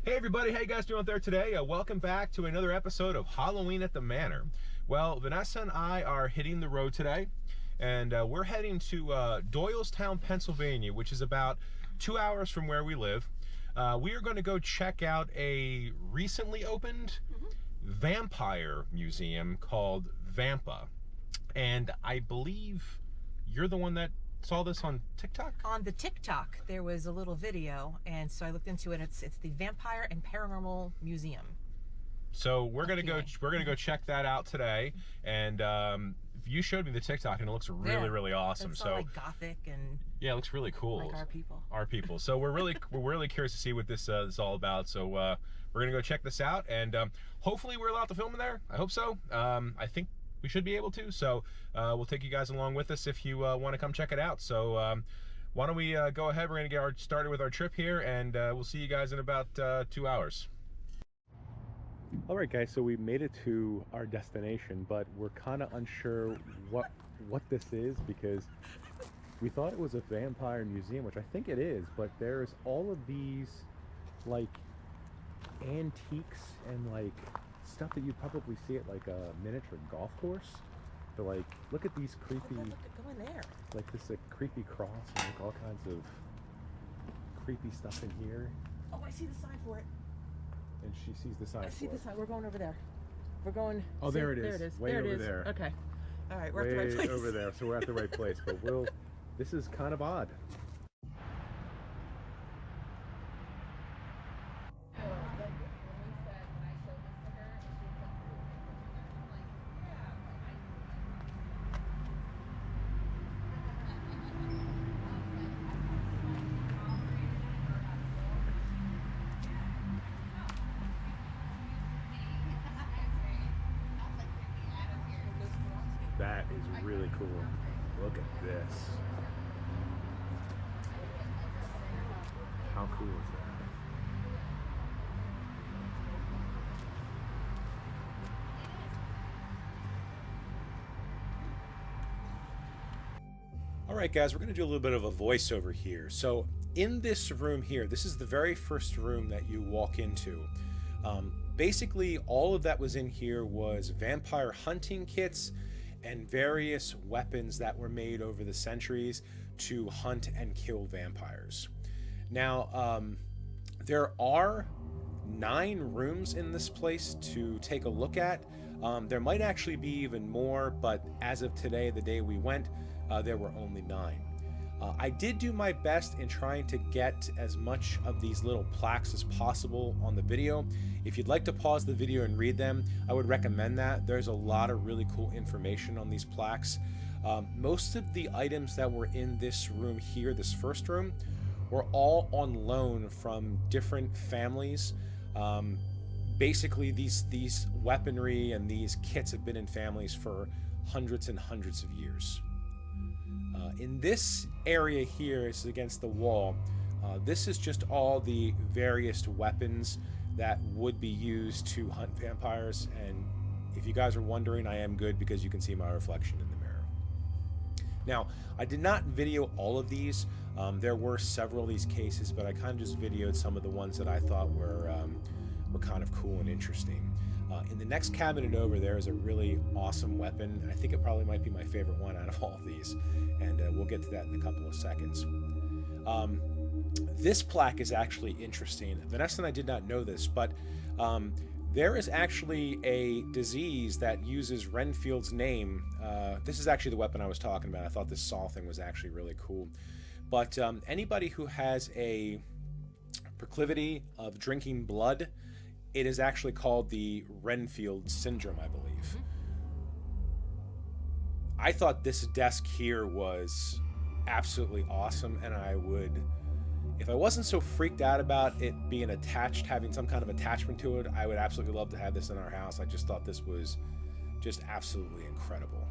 Hey everybody, how you guys doing out there today? Welcome back to another episode of Halloween at the Manor. Well, Vanessa and I are hitting the road today, and we're heading to Doylestown, Pennsylvania, which is about 2 hours from where we live. We are going to go check out a recently opened vampire museum called Vampa. And I believe you're the one that saw this on TikTok? On the TikTok, there was a little video, and so I looked into it. It's the Vampire and Paranormal Museum. So we're gonna go check that out today, and you showed me the TikTok, and it looks really awesome. It's so all like gothic and yeah, it looks really cool. like our people. Our people. So we're really curious to see what this is all about. So we're gonna go check this out, and hopefully we're allowed to film in there. I hope so. I think we should be able to. So we'll take you guys along with us if you want to come check it out. So why don't we go ahead? We're gonna get started with our trip here, and we'll see you guys in about 2 hours. All right, guys, so we made it to our destination, but we're kind of unsure what this is, because we thought it was a vampire museum, which I think it is, but there's all of these like antiques and like stuff that you probably see at like a miniature golf course. So like, look at these creepy, Go in there. like this creepy cross, and like all kinds of creepy stuff in here. Oh, I see the sign for it. And she sees the sign. I see the sign. We're going over there. We're going. Oh, there it is. There it is. Way there over it is. there. Okay. All right, we're Way at the right place. over there. So we're at the right place, but this is kind of odd. That is really cool. Look at this. How cool is that? All right, guys, we're going to do a little bit of a voiceover here. So in this room here, this is the very first room that you walk into. Basically, all of that was in here was vampire hunting kits and various weapons that were made over the centuries to hunt and kill vampires. Now, there are 9 rooms in this place to take a look at. There might actually be even more, but as of today, the day we went, there were only 9. I did do my best in trying to get as much of these little plaques as possible on the video. If you'd like to pause the video and read them, I would recommend that. There's a lot of really cool information on these plaques. Most of the items that were in this room here, this first room, were all on loan from different families. Basically, these weaponry and these kits have been in families for hundreds and hundreds of years. In this area here, it's against the wall. This is just all the various weapons that would be used to hunt vampires. And if you guys are wondering, I am good because you can see my reflection in the mirror. Now, I did not video all of these. There were several of these cases, but I kind of just videoed some of the ones that I thought were kind of cool and interesting. In the next cabinet over there is a really awesome weapon. I think it probably might be my favorite one out of all of these, and we'll get to that in a couple of seconds. This plaque is actually interesting. Vanessa and I did not know this, but there is actually a disease that uses Renfield's name. This is actually the weapon I was talking about. I thought this saw thing was actually really cool. But anybody who has a proclivity of drinking blood, it is actually called the Renfield syndrome, I believe. I thought this desk here was absolutely awesome, and I would, if I wasn't so freaked out about it being attached, having some kind of attachment to it, I would absolutely love to have this in our house. I just thought this was just absolutely incredible.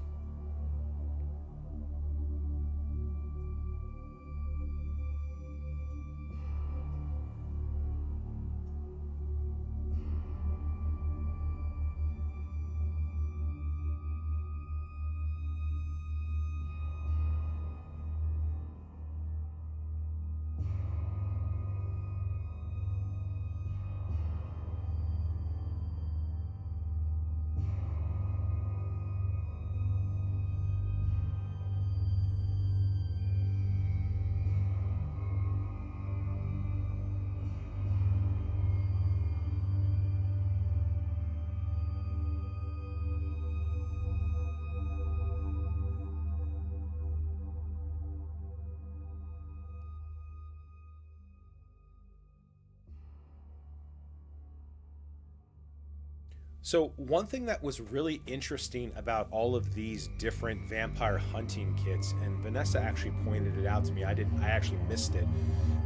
So one thing that was really interesting about all of these different vampire hunting kits, and Vanessa actually pointed it out to me, I actually missed it,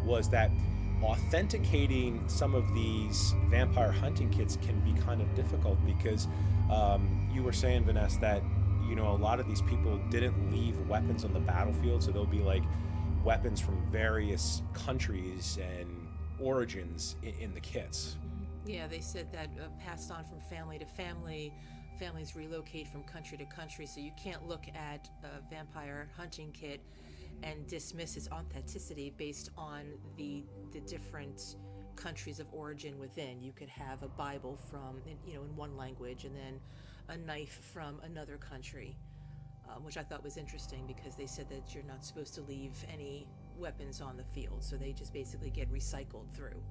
was that authenticating some of these vampire hunting kits can be kind of difficult because you were saying, Vanessa, that a lot of these people didn't leave weapons on the battlefield, so there'll be like weapons from various countries and origins in the kits. Yeah, they said that passed on from family to family. Families relocate from country to country, so you can't look at a vampire hunting kit and dismiss its authenticity based on the different countries of origin within. You could have a Bible from, in one language, and then a knife from another country, which I thought was interesting because they said that you're not supposed to leave any weapons on the field, so they just basically get recycled through.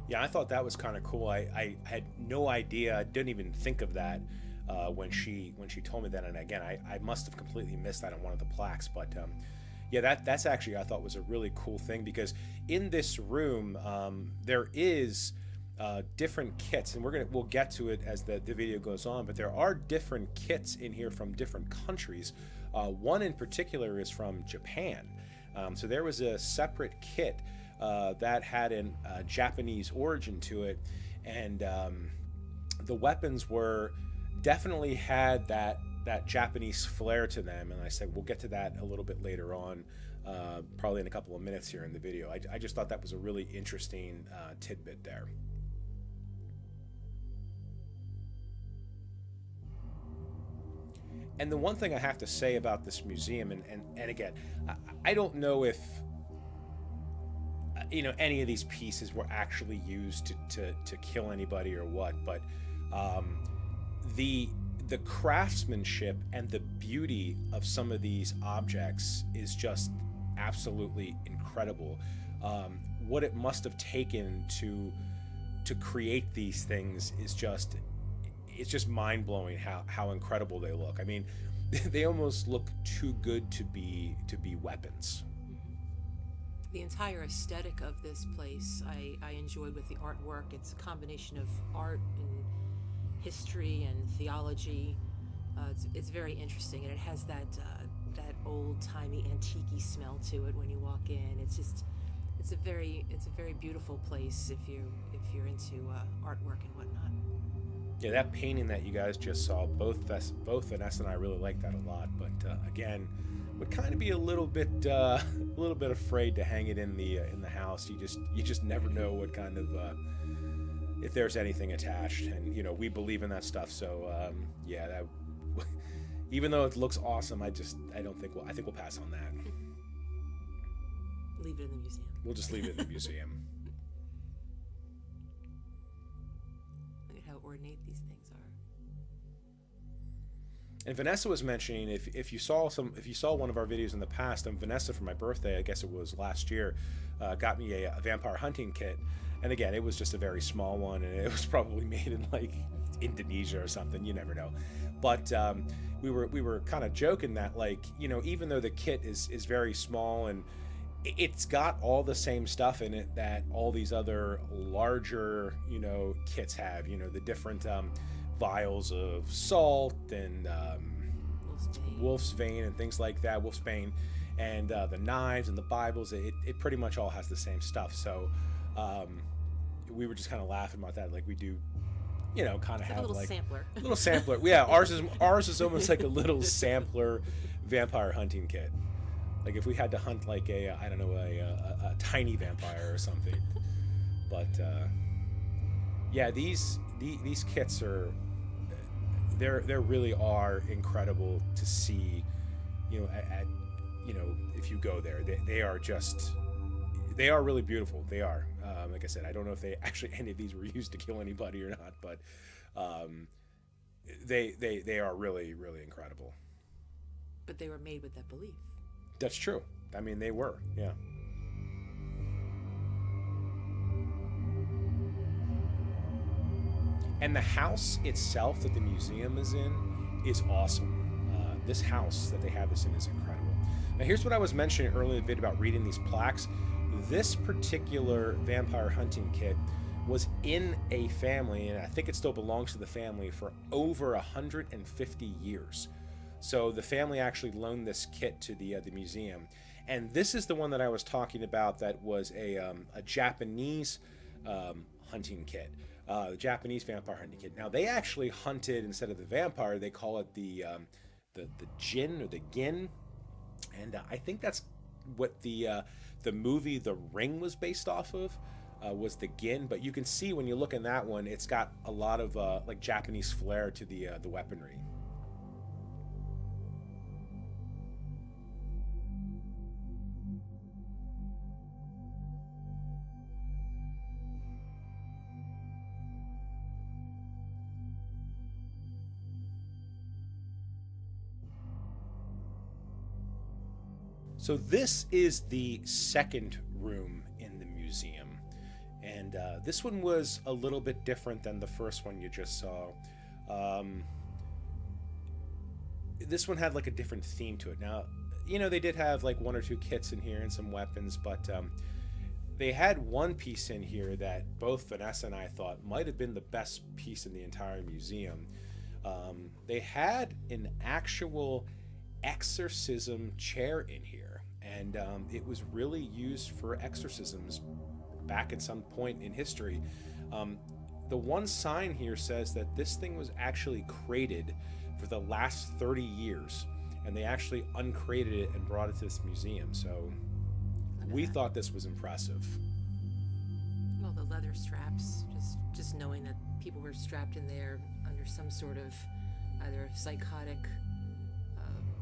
Yeah, I thought that was kind of cool. I had no idea. I didn't even think of that when she told me that. And again, I must have completely missed that on one of the plaques. But yeah, that's actually, I thought, was a really cool thing, because in this room there is different kits, and we'll get to it as the video goes on. But there are different kits in here from different countries. One in particular is from Japan. So there was a separate kit that had a Japanese origin to it, and the weapons definitely had that Japanese flair to them. And I said we'll get to that a little bit later on, probably in a couple of minutes here in the video. I just thought that was a really interesting tidbit there. And the one thing I have to say about this museum, and again, I don't know if any of these pieces were actually used to kill anybody or what, but the craftsmanship and the beauty of some of these objects is just absolutely incredible. What it must have taken to create these things is just mind-blowing how incredible they look. I mean, they almost look too good to be weapons. The entire aesthetic of this place I enjoyed with the artwork. It's a combination of art and history and theology. It's very interesting, and it has that old-timey antique-y smell to it when you walk in. It's a very beautiful place if you're into artwork and whatnot. Yeah, that painting that you guys just saw, both Vanessa and I really like that a lot. But again, would kind of be a little bit afraid to hang it in the house. You just never know what kind of if there's anything attached, and we believe in that stuff. So yeah, that even though it looks awesome, I think we'll pass on that. Leave it in the museum. We'll just leave it in the museum. Look at how ornate these things are. And Vanessa was mentioning, if you saw one of our videos in the past, and Vanessa, for my birthday, I guess it was last year, got me a vampire hunting kit. And again, it was just a very small one, and it was probably made in like Indonesia or something. You never know. But we were kind of joking that, like, even though the kit is very small and it's got all the same stuff in it that all these other larger kits have. The different vials of salt and wolf's bane and things like that, wolf's bane, and the knives and the Bibles. It pretty much all has the same stuff. So we were just kind of laughing about that, like we do, kind of have a little like sampler. A little sampler. Yeah, ours is almost like a little sampler vampire hunting kit. Like if we had to hunt like a tiny vampire or something. But yeah, these kits are they really are incredible to see. If you go there, they are really beautiful. They are. Like I said, I don't know if any of these were used to kill anybody or not, but they are really, really incredible. But they were made with that belief. That's true. I mean, they were, yeah. And the house itself that the museum is in is awesome. This house that they have this in is incredible. Now, here's what I was mentioning earlier in the video about reading these plaques. This particular vampire hunting kit was in a family, and I think it still belongs to the family, for over 150 years. So the family actually loaned this kit to the museum, and this is the one that I was talking about. That was a Japanese hunting kit, the Japanese vampire hunting kit. Now they actually hunted, instead of the vampire, they call it the jinn or the gin, and I think that's what the movie The Ring was based off of. Was the gin, but you can see when you look in that one, it's got a lot of like Japanese flair to the weaponry. So this is the second room in the museum, and this one was a little bit different than the first one you just saw. This one had like a different theme to it. Now, you know, they did have like one or two kits in here and some weapons, but they had one piece in here that both Vanessa and I thought might have been the best piece in the entire museum. They had an actual exorcism chair in here, and it was really used for exorcisms back at some point in history. The one sign here says that this thing was actually crated for the last 30 years, and they actually uncrated it and brought it to this museum. So we thought this was impressive. Well, the leather straps, just knowing that people were strapped in there under some sort of either psychotic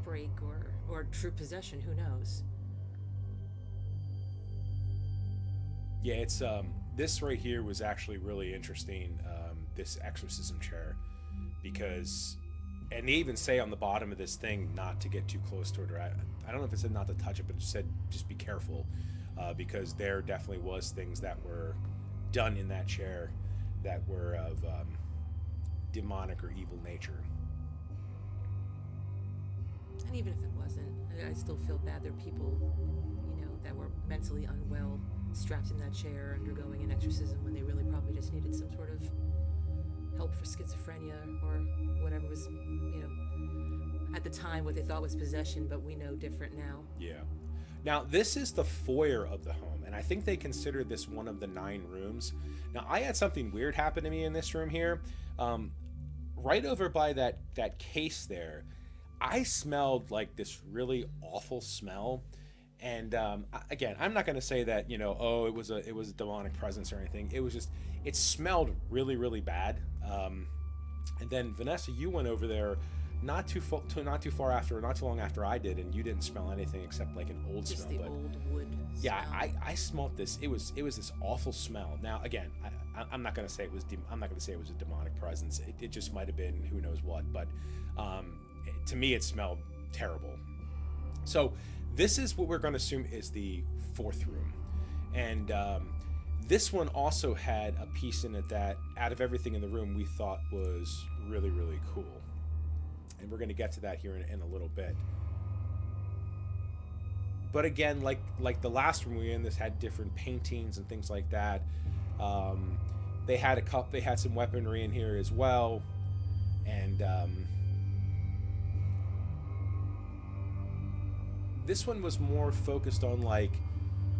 break or true possession, who knows. Yeah, it's this right here was actually really interesting, this exorcism chair, because, and they even say on the bottom of this thing not to get too close to it, or I don't know if it said not to touch it, but it said just be careful, because there definitely was things that were done in that chair that were of demonic or evil nature. And even if it wasn't, I still feel bad. There are people, you know, that were mentally unwell, strapped in that chair, undergoing an exorcism when they really probably just needed some sort of help for schizophrenia or whatever was, you know, at the time what they thought was possession, but we know different now. Yeah. Now, this is the foyer of the home, and I think they consider this one of the 9 rooms. Now, I had something weird happen to me in this room here. Right over by that case there, I smelled like this really awful smell. And again, I'm not going to say that, you know, oh, it was a demonic presence or anything. It was just, it smelled really, really bad. And then Vanessa, you went over there not too long after I did, and you didn't smell anything except like an old Just smell. the old wood Yeah, smell. I smelled this. It was this awful smell. Now, again, I'm not going to say it was a demonic presence. It just might have been who knows what. But to me, it smelled terrible. So this is what we're going to assume is the 4th room, and this one also had a piece in it that, out of everything in the room, we thought was really, really cool. And we're going to get to that here in a little bit. But again, like the last room we were in, this had different paintings and things like that. They had some weaponry in here as well, and this one was more focused on, like,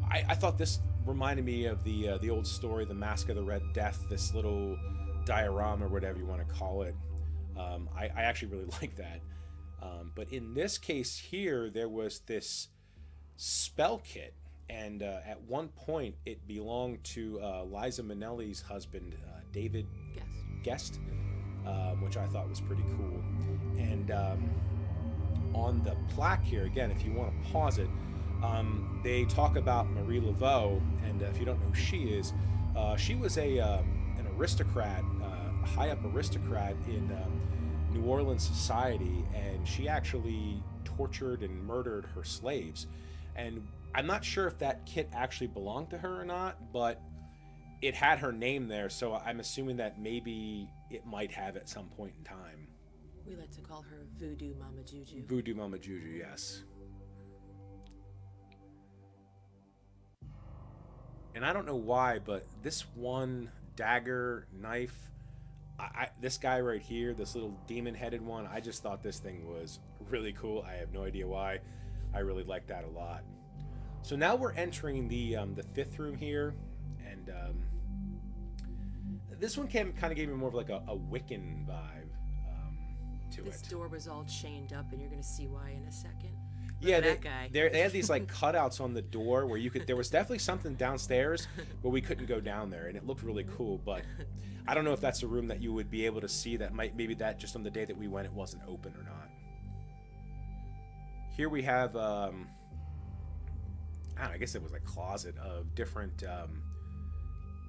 I thought this reminded me of the old story, The Mask of the Red Death. This little diorama, or whatever you want to call it. I actually really like that. But in this case here, there was this spell kit, and at one point it belonged to Liza Minnelli's husband, David Guest, which I thought was pretty cool. And on the plaque here, again, if you want to pause it, they talk about Marie Laveau, and if you don't know who she was an aristocrat, a high-up aristocrat in New Orleans society, and she actually tortured and murdered her slaves. And I'm not sure if that kit actually belonged to her or not, but it had her name there, so I'm assuming that maybe it might have at some point in time. We like to call her Voodoo Mama Juju. Voodoo Mama Juju, yes. And I don't know why, but this one dagger, knife. This guy right here, this little demon-headed one, I just thought this thing was really cool. I have no idea why. I really like that a lot. So now we're entering the fifth room here, and this one kind of gave me more of like a Wiccan vibe to it. This door was all chained up, and you're going to see why in a second. Yeah, that guy. They had these like cutouts on the door where you could. There was definitely something downstairs, but we couldn't go down there, and it looked really cool. But I don't know if that's a room that you would be able to see. That maybe that just on the day that we went, it wasn't open or not. Here we have, I don't know, I guess it was a closet of different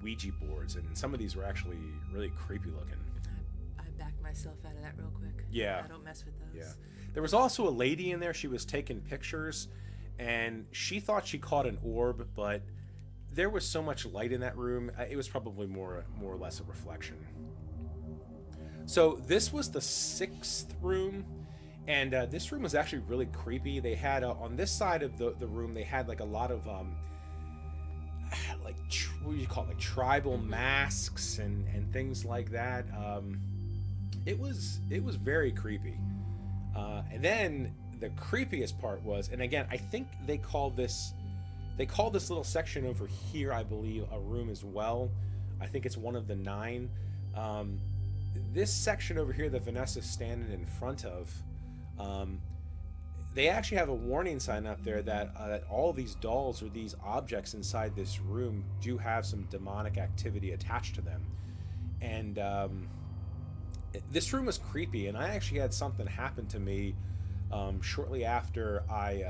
Ouija boards, and some of these were actually really creepy looking. I backed myself out of that real quick. Yeah. I don't mess with those. Yeah. There was also a lady in there. She was taking pictures, and she thought she caught an orb, but there was so much light in that room. It was probably more or less a reflection. So this was the sixth room, and this room was actually really creepy. They had on this side of the room, they had like a lot of like what do you call it, like tribal masks and things like that. It was very creepy. And then the creepiest part was, and again, I think they call this little section over here, I believe, a room as well. I think it's one of the 9. This section over here that Vanessa's standing in front of, they actually have a warning sign up there that all these dolls or these objects inside this room do have some demonic activity attached to them. And this room was creepy, and I actually had something happen to me shortly after I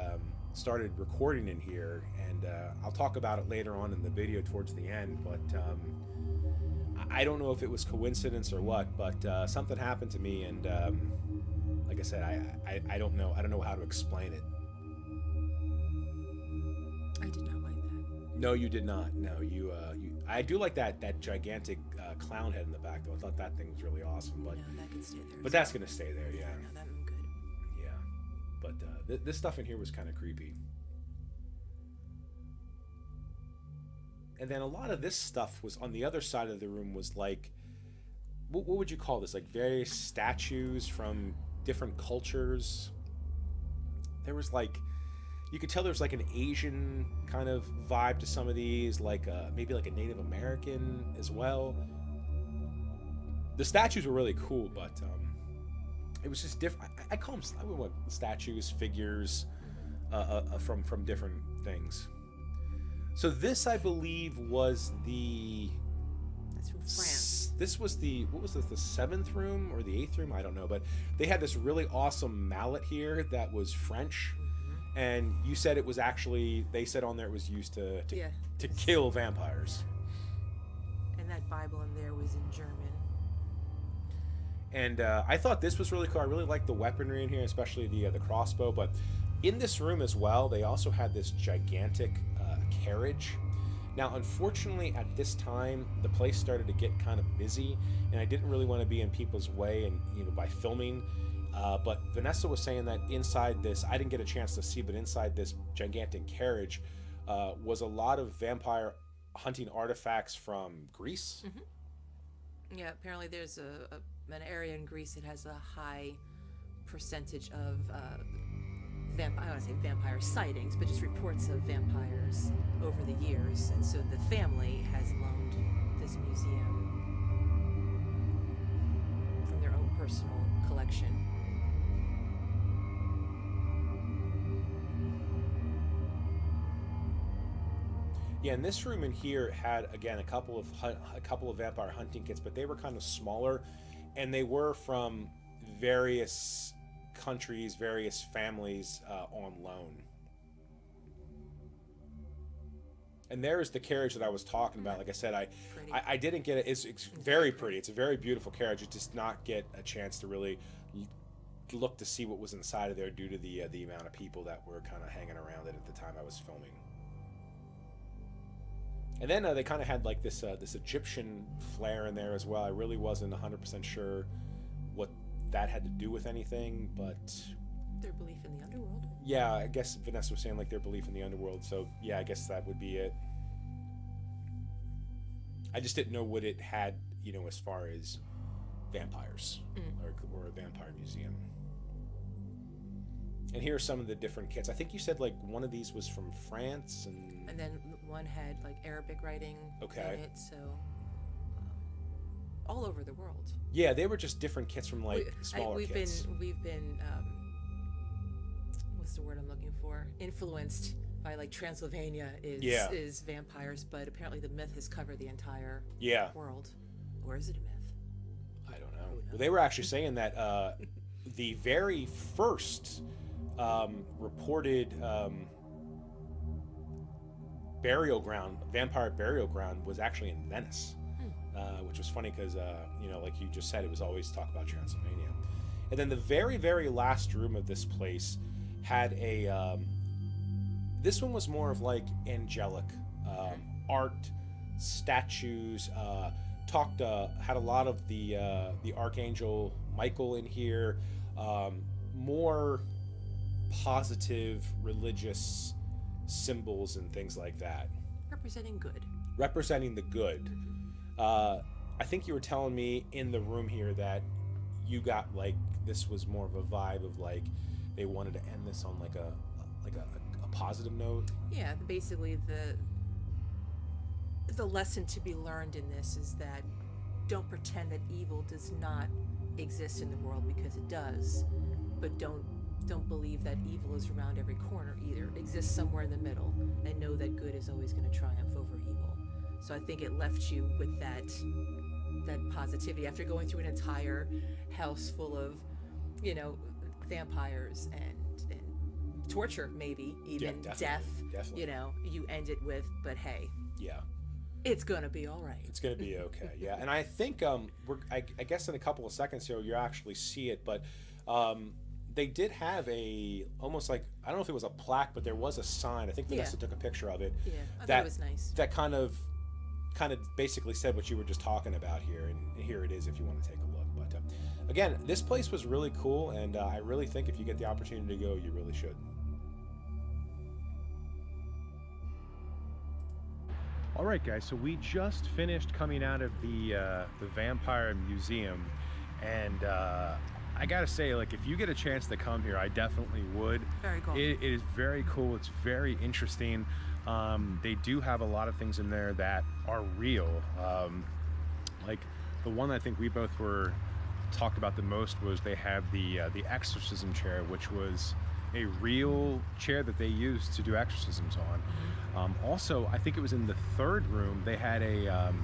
started recording in here, and I'll talk about it later on in the video towards the end, but I don't know if it was coincidence or what, but something happened to me, and like I said, I don't know how to explain it. I did not like that. No, you did not. No, you I do like that gigantic clown head in the back, though. I thought that thing was really awesome, but No, that could stay there. but that's gonna stay there, yeah. No, that I'm good. Yeah, but this stuff in here was kind of creepy. And then a lot of this stuff was on the other side of the room, was like, what would you call this? Like various statues from different cultures. There was like, you could tell there was like an Asian kind of vibe to some of these, like maybe like a Native American as well. The statues were really cool, but it was just different. I call them, I would want statues, figures from different things. So this, I believe, was the... That's from France. This was the, what was this, the 7th room or the 8th room? I don't know, but they had this really awesome mallet here that was French. Mm-hmm. And you said it was actually, they said on there it was used to kill vampires. And that Bible in there was in German. And I thought this was really cool. I really liked the weaponry in here, especially the crossbow. But in this room as well, they also had this gigantic carriage. Now, unfortunately, at this time, the place started to get kind of busy, and I didn't really want to be in people's way, and by filming. But Vanessa was saying that inside this, I didn't get a chance to see, but inside this gigantic carriage was a lot of vampire hunting artifacts from Greece. Mm-hmm. Yeah, apparently there's an area in Greece that has a high percentage of I don't want to say vampire sightings, but just reports of vampires over the years, and so the family has loaned this museum from their own personal collection. Yeah, and this room in here had, again, a couple of vampire hunting kits, but they were kind of smaller, and they were from various countries, various families on loan. And there's the carriage that I was talking about. Like I said, I didn't get it. It's very pretty. It's a very beautiful carriage. I just not get a chance to really look to see what was inside of there due to the amount of people that were kind of hanging around it at the time I was filming. And then they kind of had like this Egyptian flair in there as well. I really wasn't 100% sure what that had to do with anything, but their belief in the underworld. Yeah, I guess Vanessa was saying like their belief in the underworld, so yeah, I guess that would be it. I just didn't know what it had, you know, as far as vampires or a vampire museum. And here are some of the different kits. I think you said like one of these was from France, and then one had like Arabic writing in it, so all over the world. Yeah, they were just different kits from like smaller kits. We've been what's the word I'm looking for? Influenced by like Transylvania is vampires, but apparently the myth has covered the entire world. Or is it a myth? I don't know. Well, they were actually saying that the very first reported vampire burial ground was actually in Venice, which was funny because, you know, like you just said, it was always talk about Transylvania. And then the very, very last room of this place had a, this one was more of like angelic art, statues, had a lot of the Archangel Michael in here, more positive religious symbols and things like that. Representing the good. I think you were telling me in the room here that you got like this was more of a vibe of like they wanted to end this on like a positive note. Yeah, basically the lesson to be learned in this is that don't pretend that evil does not exist in the world, because it does, but don't believe that evil is around every corner either. It exists somewhere in the middle, and know that good is always going to triumph over evil. So I think it left you with that positivity after going through an entire house full of, you know, vampires and torture, maybe even death. Definitely. You know, you end it with, but hey, it's gonna be all right. It's gonna be okay. Yeah, and I think I guess in a couple of seconds here you'll actually see it, but they did have almost like, I don't know if it was a plaque, but there was a sign. I think Vanessa took a picture of it. Yeah, I thought it was nice. That kind of basically said what you were just talking about here, and here it is if you want to take a look. But again, this place was really cool, and I really think if you get the opportunity to go, you really should. All right, guys, so we just finished coming out of the Vampire Museum, and I gotta say, like, if you get a chance to come here, I definitely would. Very cool. It is very cool. It's very interesting. They do have a lot of things in there that are real. Like the one I think we both talked about the most was they have the exorcism chair, which was a real chair that they used to do exorcisms on. Also, I think it was in the third room, they had a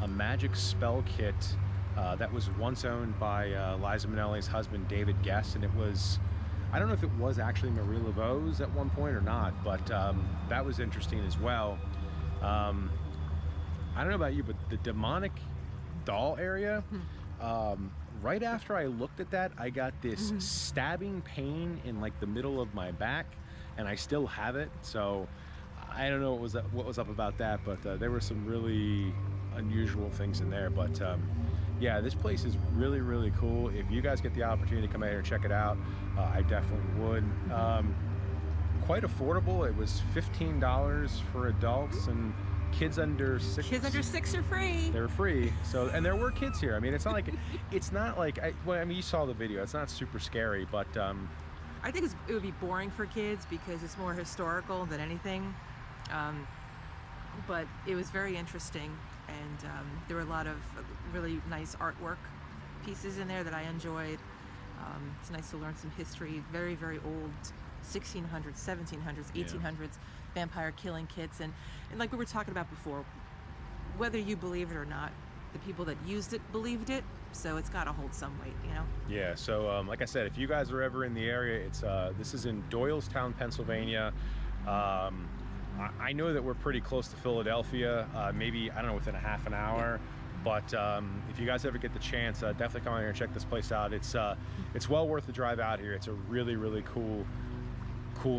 magic spell kit that was once owned by Liza Minnelli's husband, David Guest, and it was, I don't know if it was actually Marie Laveau's at one point or not, but that was interesting as well. I don't know about you, but the demonic doll area, right after I looked at that, I got this stabbing pain in like the middle of my back, and I still have it. So I don't know what was up about that, but there were some really unusual things in there. But yeah, this place is really, really cool. If you guys get the opportunity to come out here and check it out, I definitely would. Quite affordable. It was $15 for adults, and kids under 6. Kids under 6 are free. They're free. So, and there were kids here. I mean, it's not like well, I mean, you saw the video. It's not super scary, but I think it would be boring for kids because it's more historical than anything. But it was very interesting, and there were a lot of really nice artwork pieces in there that I enjoyed. It's nice to learn some history. Very, very old 1600s, 1700s, 1800s vampire killing kits, and like we were talking about before, whether you believe it or not, the people that used it believed it, so it's got to hold some weight, you know. Yeah, so like I said, if you guys are ever in the area, it's this is in Doylestown, Pennsylvania. I know that we're pretty close to Philadelphia, maybe, I don't know, within a half an hour, but if you guys ever get the chance, definitely come out here and check this place out. It's well worth the drive out here. It's a really, really cool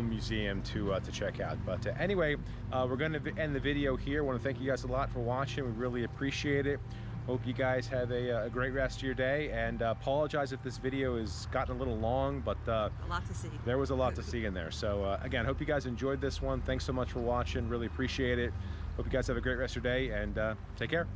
museum to check out. But anyway, we're going to end the video here. I want to thank you guys a lot for watching. We really appreciate it. Hope you guys have a great rest of your day, and apologize if this video has gotten a little long, but a lot to see. There was a lot to see in there. So again, hope you guys enjoyed this one. Thanks so much for watching. Really appreciate it. Hope you guys have a great rest of your day, and take care.